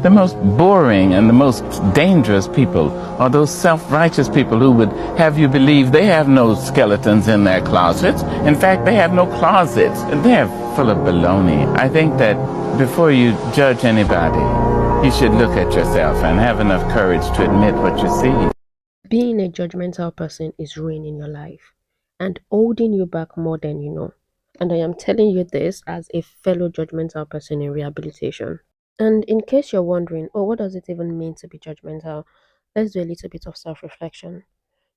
The most boring and the most dangerous people are those self-righteous people who would have you believe they have no skeletons in their closets. In fact, they have no closets. They're full of baloney. I think that before you judge anybody, you should look at yourself and have enough courage to admit what you see. Being a judgmental person is ruining your life and holding you back more than you know. And I am telling you this as a fellow judgmental person in rehabilitation. And in case you're wondering, oh, what does it even mean to be judgmental? Let's do a little bit of self reflection.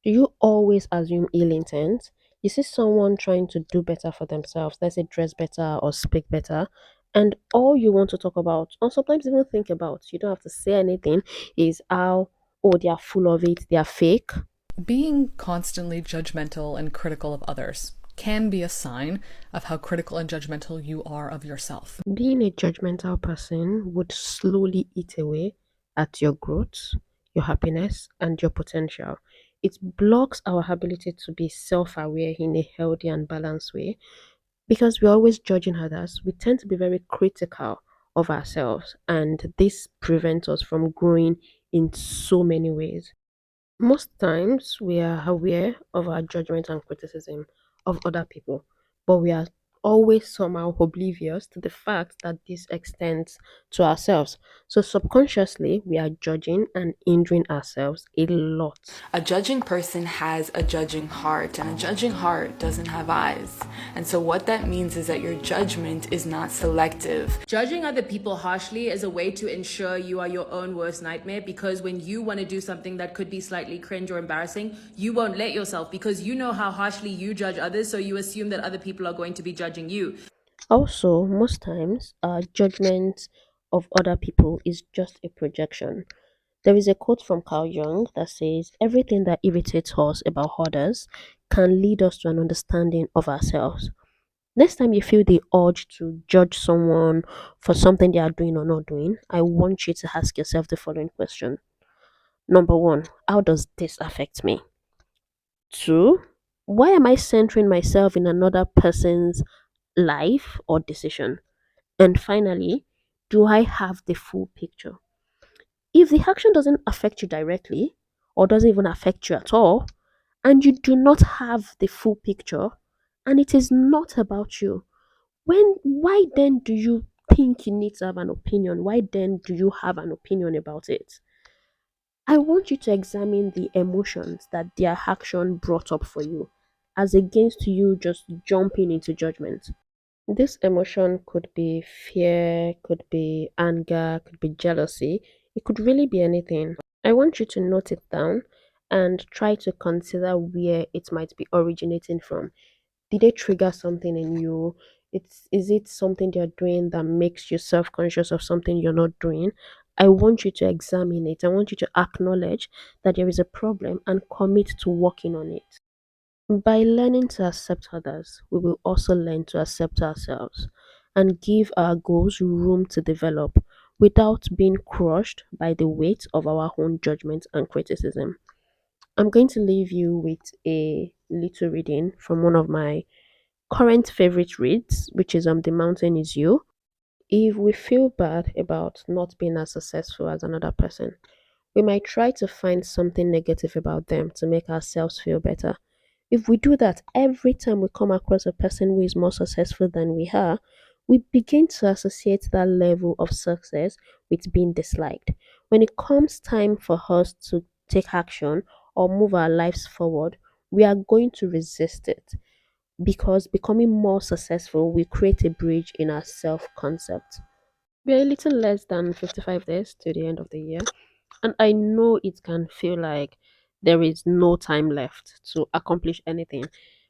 Do you always assume ill intent? You see someone trying to do better for themselves, let's say dress better or speak better, and all you want to talk about, or sometimes even think about, you don't have to say anything, is how, oh, they are full of it, they are fake. Being constantly judgmental and critical of others can be a sign of how critical and judgmental you are of yourself. Being a judgmental person would slowly eat away at your growth, your happiness, and your potential. It blocks our ability to be self aware in a healthy and balanced way because we're always judging others. We tend to be very critical of ourselves, and this prevents us from growing in so many ways. Most times, we are aware of our judgment and criticism of other people, but we are always somehow oblivious to the fact that this extends to ourselves. So, subconsciously, we are judging and hindering ourselves a lot. A judging person has a judging heart, and a judging heart doesn't have eyes. And so, what that means is that your judgment is not selective. Judging other people harshly is a way to ensure you are your own worst nightmare, because when you want to do something that could be slightly cringe or embarrassing, you won't let yourself because you know how harshly you judge others, so you assume that other people are going to be judging you. Also, most times, our judgment of other people is just a projection. There is a quote from Carl Jung that says, everything that irritates us about others can lead us to an understanding of ourselves. Next time you feel the urge to judge someone for something they are doing or not doing, I want you to ask yourself the following question. Number one, how does this affect me? Two, why am I centering myself in another person's life or decision? And finally, do I have the full picture? If the action doesn't affect you directly or doesn't even affect you at all, and you do not have the full picture, and it is not about you, why then do you think you need to have an opinion? Why then do you have an opinion about it? I want you to examine the emotions that their action brought up for you, as against you just jumping into judgment. This emotion could be fear, could be anger, could be jealousy. It could really be anything. I want you to note it down and try to consider where it might be originating from. Did they trigger something in you? Is it something they're doing that makes you self-conscious of something you're not doing? I want you to examine it. I want you to acknowledge that there is a problem and commit to working on it. By learning to accept others, we will also learn to accept ourselves and give our goals room to develop without being crushed by the weight of our own judgment and criticism. I'm going to leave you with a little reading from one of my current favorite reads, which is The Mountain Is You. If we feel bad about not being as successful as another person, we might try to find something negative about them to make ourselves feel better. If we do that every time we come across a person who is more successful than we are, we begin to associate that level of success with being disliked. When it comes time for us to take action or move our lives forward, we are going to resist it because becoming more successful will create a bridge in our self concept. We are a little less than 55 days to the end of the year, and I know it can feel like there is no time left to accomplish anything.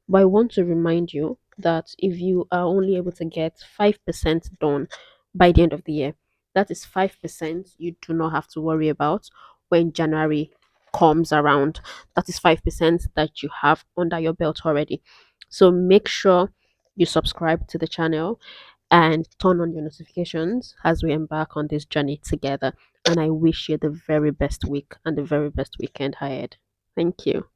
But I want to remind you that if you are only able to get 5% done by the end of the year, that is 5% you do not have to worry about when January comes around. That is 5% that you have under your belt already. So make sure you subscribe to the channel and turn on your notifications as we embark on this journey together. And I wish you the very best week and the very best weekend ahead. Thank you.